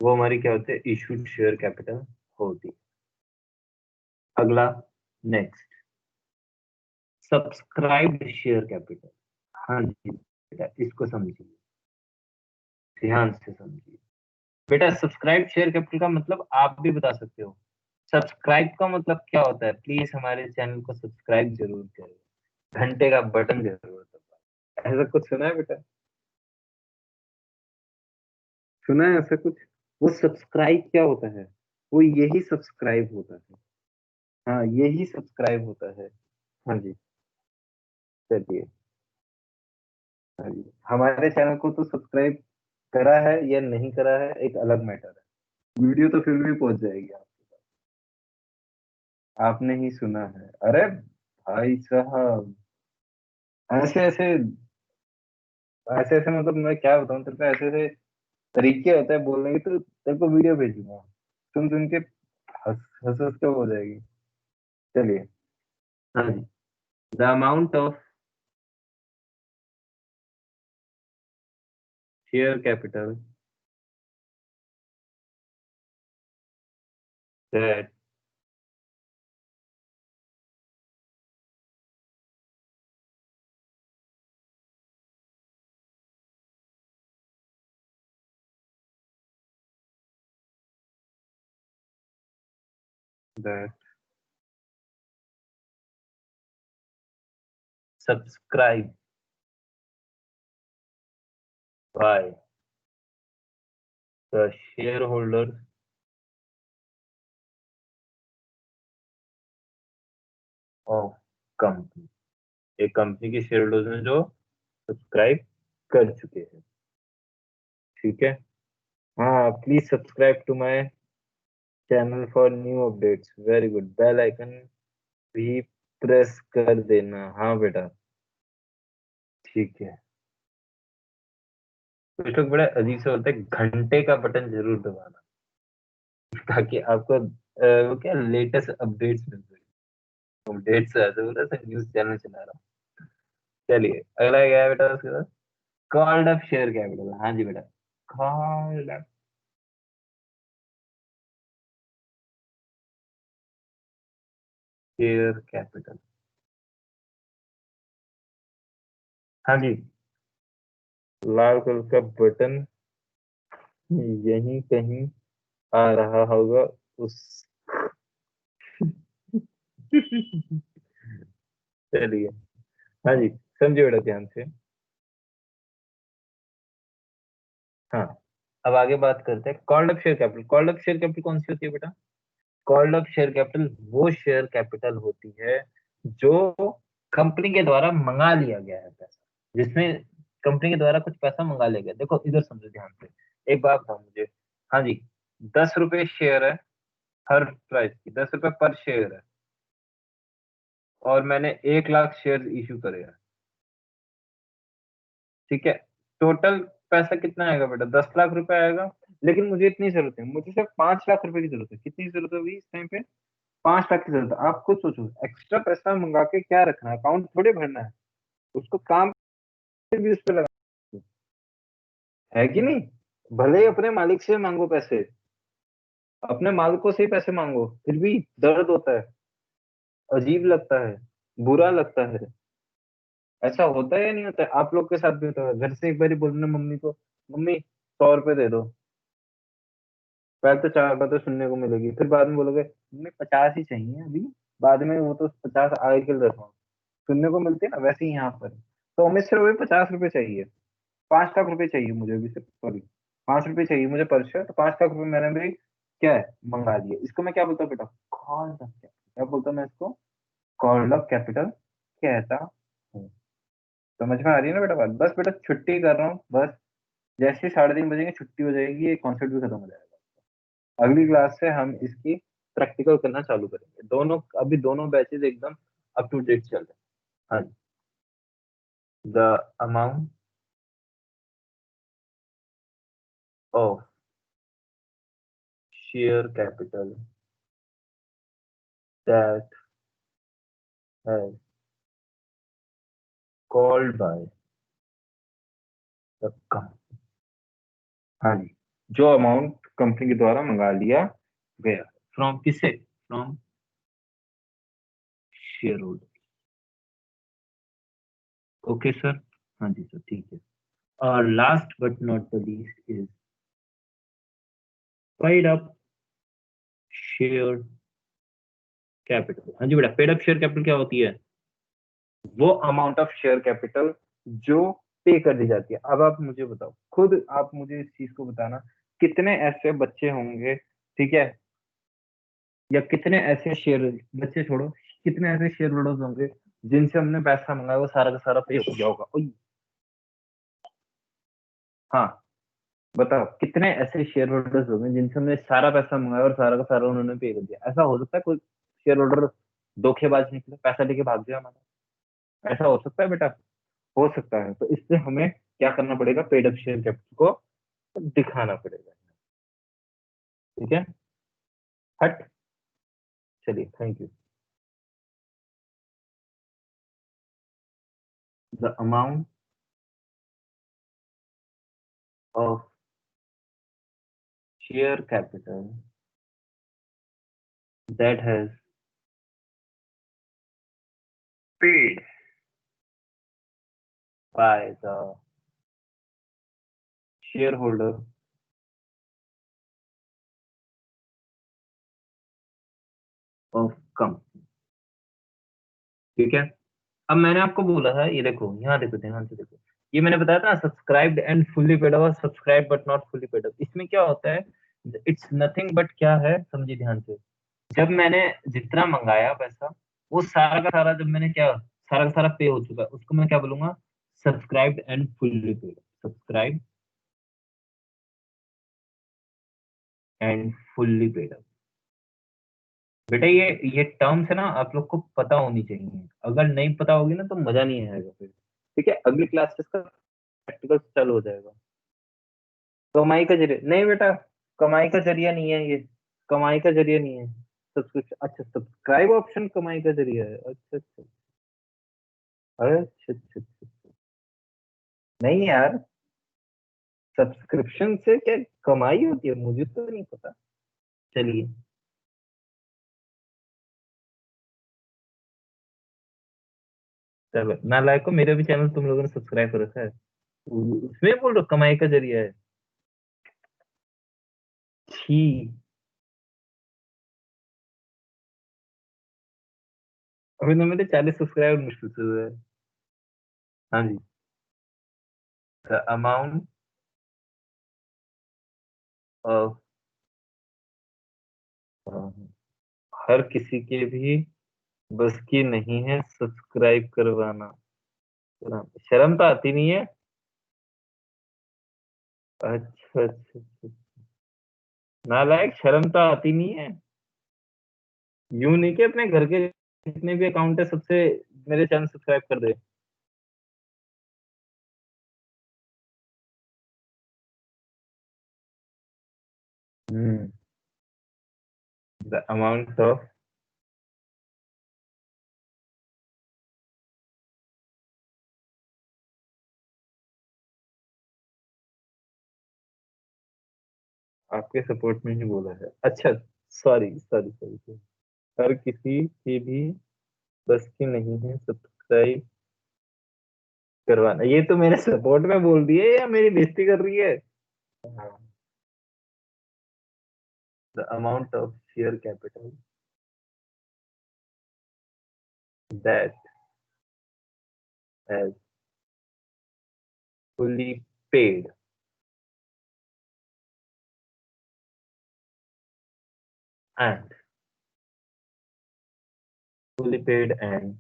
वो हमारी क्या होती है, इशूड शेयर कैपिटल होती है। अगला, नेक्स्ट, सब्सक्राइब्ड शेयर कैपिटल। हाँ जी बेटा, इसको समझिए, ध्यान से समझिए बेटा। सब्सक्राइब शेयर कैपिटल का मतलब आप भी बता सकते हो। सब्सक्राइब का मतलब क्या होता है? प्लीज हमारे चैनल को सब्सक्राइब जरूर करें, घंटे का बटन जरूर दबाएं। ऐसा कुछ सुना है बेटा? सुना है ऐसा कुछ? वो सब्सक्राइब क्या होता है? वो यही सब्सक्राइब होता है। हाँ, यही सब्सक्राइब होता है। हाँ जी, चलिए। हाँ जी, हमारे चैनल को तो सब्सक्राइब करा है या नहीं करा है एक अलग मैटर है, वीडियो तो फिर भी पहुंच जाएगी आपके पास। आपने ही सुना है? अरे भाई साहब, ऐसे ऐसे ऐसे ऐसे मतलब मैं क्या बताऊं तेरे को, ऐसे ऐसे तरीके होते हैं बोलने के, तो तेरे को वीडियो भेजूंगा, सुन सुन के हंस हंस हंस के हो जाएगी। चलिए। हाँ जी, the amount of share capital that that subscribe by the share holder of company, एक कंपनी के शेयर होल्डर्स हैं जो सब्सक्राइब कर चुके हैं। ठीक है। हाँ, please subscribe to my channel for new updates. Very good, bell icon भी प्रेस कर देना। हाँ बेटा, ठीक है। कुछ लोग बड़ा अजीब से होता है, घंटे का बटन जरूर दबाना, ताकि आपको वो क्या लेटेस्ट अपडेट्स मिल जाए। अपडेट्स से ऐसे बोला था, न्यूज चैनल चला रहा हूँ। चलिए, अगला क्या है बेटा उसके बाद? Called up share capital. हाँ जी बेटा, कॉल्ड अप शेयर कैपिटल। हाँ जी, लाल कलर का बटन यहीं कहीं आ रहा होगा उस चलिए। हाँ जी, समझिए बेटा ध्यान से। हाँ, अब आगे बात करते हैं called up share capital. Called up share capital कौन सी होती है बेटा? कॉल्ड अप शेयर कैपिटल वो शेयर कैपिटल होती है जो कंपनी के द्वारा मंगा लिया गया है पैसा, जिसमें कंपनी के द्वारा कुछ पैसा मंगा लिया गया। देखो इधर समझो ध्यान से, एक बात बताओ मुझे। हाँ जी, 10 रुपए शेयर है, हर प्राइस की 10 रुपए पर शेयर है, और मैंने 1 लाख शेयर इशू करे हैं। ठीक है, टोटल पैसा कितना आएगा बेटा? 10 लाख रुपए आएगा। लेकिन मुझे इतनी जरूरत है, मुझे सिर्फ 5 लाख रुपए की जरूरत है। कितनी जरूरत होगी इस टाइम पे? 5 लाख की जरूरत है। आप खुद सोचो, एक्स्ट्रा पैसा मंगा के क्या रखना है? अकाउंट थोड़े भरना है, उसको काम पे भी उस पे लगा है कि नहीं? भले ही अपने मालिक से मांगो पैसे, अपने मालिकों से ही पैसे मांगो, फिर भी दर्द होता है, अजीब लगता है, बुरा लगता है। ऐसा होता है या नहीं होता है? आप लोग के साथ भी होता है। घर से एक बार ही बोलना मम्मी को, मम्मी 100 रुपए दे दो। पहले तो 4 बातें सुनने को मिलेगी, फिर बाद में बोलोगे मम्मी 50 ही चाहिए अभी, बाद में वो तो 50 आगे के लिए रखो। सुनने को मिलती है ना, वैसे ही यहाँ पर। तो हमें सिर्फ अभी 50 रुपए चाहिए। 5 लाख रुपए चाहिए मुझे अभी, सिर्फ सॉरी, 5 रुपए चाहिए मुझे पर शेयर। तो 5 लाख रुपए मैंने भी क्या है, मंगा लिए। इसको मैं क्या बोलता हूँ बेटा? Called up capital. क्या बोलता हूँ मैं इसको? कॉल्ड अप कैपिटल कहता हूँ। समझ में आ रही है ना बेटा बात? बस बेटा छुट्टी कर रहा हूँ बस, जैसे ही 3:30 बजेंगे छुट्टी हो जाएगी, ये कॉन्सेप्ट भी खत्म हो जाएगा। अगली क्लास से हम इसकी प्रैक्टिकल करना चालू करेंगे। दोनों अभी दोनों बैचेज एकदम अप टू डेट चल रहे हैं। हाँ, the amount of share capital that has called by the company. हाँ जी, जो अमाउंट कंपनी के द्वारा मंगा लिया गया फ्रॉम किससे, from share holder. Okay sir, हाँ जी सर, ठीक है। और last but not the least is paid up share capital. हाँ जी बेटा, पेड अप शेयर कैपिटल क्या होती है? वो अमाउंट ऑफ शेयर कैपिटल जो पे कर दी जाती है। अब आप मुझे बताओ, खुद आप मुझे इस चीज को बताना, कितने ऐसे बच्चे होंगे, ठीक है, या कितने ऐसे शेयर, बच्चे छोड़ो, कितने ऐसे शेयर होल्डर्स होंगे जिनसे हमने पैसा मंगाया वो सारा का सारा पे हो गया होगा? ओय, हाँ, बताओ कितने ऐसे शेयर होल्डर्स होंगे जिनसे हमने सारा पैसा मंगाया और सारा का सारा उन्होंने पे कर दिया? ऐसा हो सकता है कोई शेयर होल्डर धोखेबाज निकले, पैसा लेके भाग जाए हमारा? ऐसा हो सकता है बेटा? हो सकता है। तो इससे हमें क्या करना पड़ेगा, पेड अप शेयर कैपिटल को दिखाना पड़ेगा। ठीक है, हट, चलिए, thank you. The amount of share capital that has paid by the share holder of company. ठीक है, अब मैंने आपको बोला था, ये देखो, यहाँ देखो, ध्यान से देखो, ये मैंने बताया था ना, subscribed and fully paid up, subscribe but not fully paid up. इसमें क्या होता है, इट्स नथिंग बट क्या है, समझिए ध्यान से। जब मैंने जितना मंगाया पैसा, वो सारा का सारा, जब मैंने क्या, सारा का सारा पे हो चुका है, उसको मैं क्या बोलूंगा, subscribed and fully paid. Subscribe and fully paid. बेटा ये टर्म्स है ना, आप लोग को पता होनी चाहिए। अगर नहीं पता होगी ना तो मजा नहीं आएगा फिर। ठीक है, अगली क्लास का प्रैक्टिकल चालू हो जाएगा। कमाई का जरिया नहीं बेटा, कमाई का जरिया नहीं है ये, कमाई का जरिया नहीं है। सब्सक्रिप्शन, अच्छा, सब्सक्राइब ऑप्शन कमाई का जरिया है, अच्छा अच्छा अच्छा अच्छा अच्छा। नहीं यार, सब्सक्रिप्शन से क्या कमाई होती है, मुझे तो नहीं पता। चलिए, चलो, नालायक को, मेरा भी चैनल तुम लोगों ने सब्सक्राइब कर रखा है, उसमें बोल रहे हो कमाई का जरिया है? छी। अभी तो मेरे 40 सब्सक्राइबर मुश्किल से हुए हैं। हाँ जी, द अमाउंट ऑफ, हर किसी के भी बस की नहीं है सब्सक्राइब करवाना। शर्म तो आती नहीं है? अच्छा अच्छा अच्छा। नालायक, शर्म तो आती नहीं है? यूं नहीं कि अपने घर के जितने भी अकाउंट है सबसे मेरे चैनल सब्सक्राइब कर दे। हम्म, द अमाउंट ऑफ, आपके सपोर्ट में ही बोला है, अच्छा, सॉरी सॉरी सॉरी। हर किसी की भी बस की नहीं है सब्सक्राइब करवाना, ये तो मेरे सपोर्ट में बोल दिए या मेरी बेइज्जती कर रही है? The amount of share capital that has fully paid and fully paid and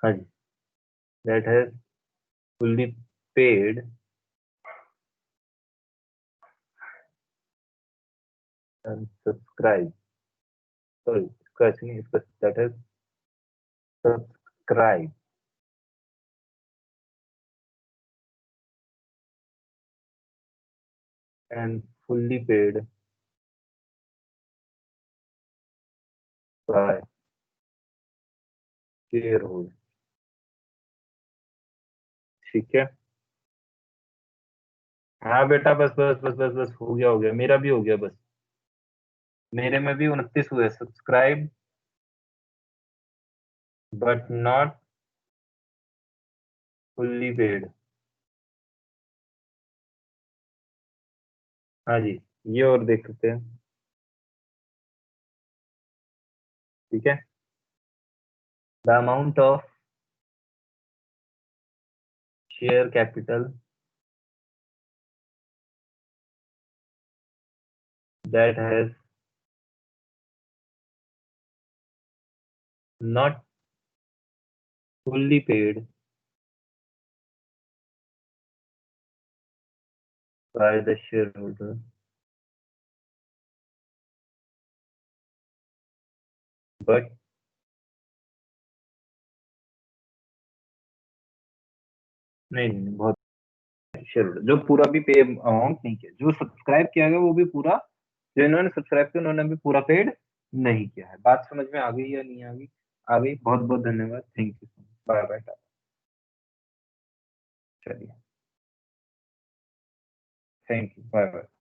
हाँ जी, that has fully paid and subscribe. Sorry, इसका ऐसे नहीं, इसका that is subscribe and fully paid by shareholder. ठीक है। हाँ बेटा, बस बस बस बस बस हो गया, मेरा भी हो गया बस। मेरे में भी 29 हुए। Subscribe but not fully paid. हाँ जी, ये और देख सकते हैं। ठीक है। The amount of share capital that has not fully paid by the shareholder but नहीं, बहुत शेयर जो पूरा भी पे अमाउंट नहीं किया, जो सब्सक्राइब किया गया वो भी पूरा, जो इन्होंने सब्सक्राइब किया उन्होंने भी पूरा पेड नहीं किया है। बात समझ में आ गई या नहीं आ गई? आ गई। बहुत बहुत धन्यवाद। Thank you so much. Bye bye. चलिए, थैंक यू। Bye bye.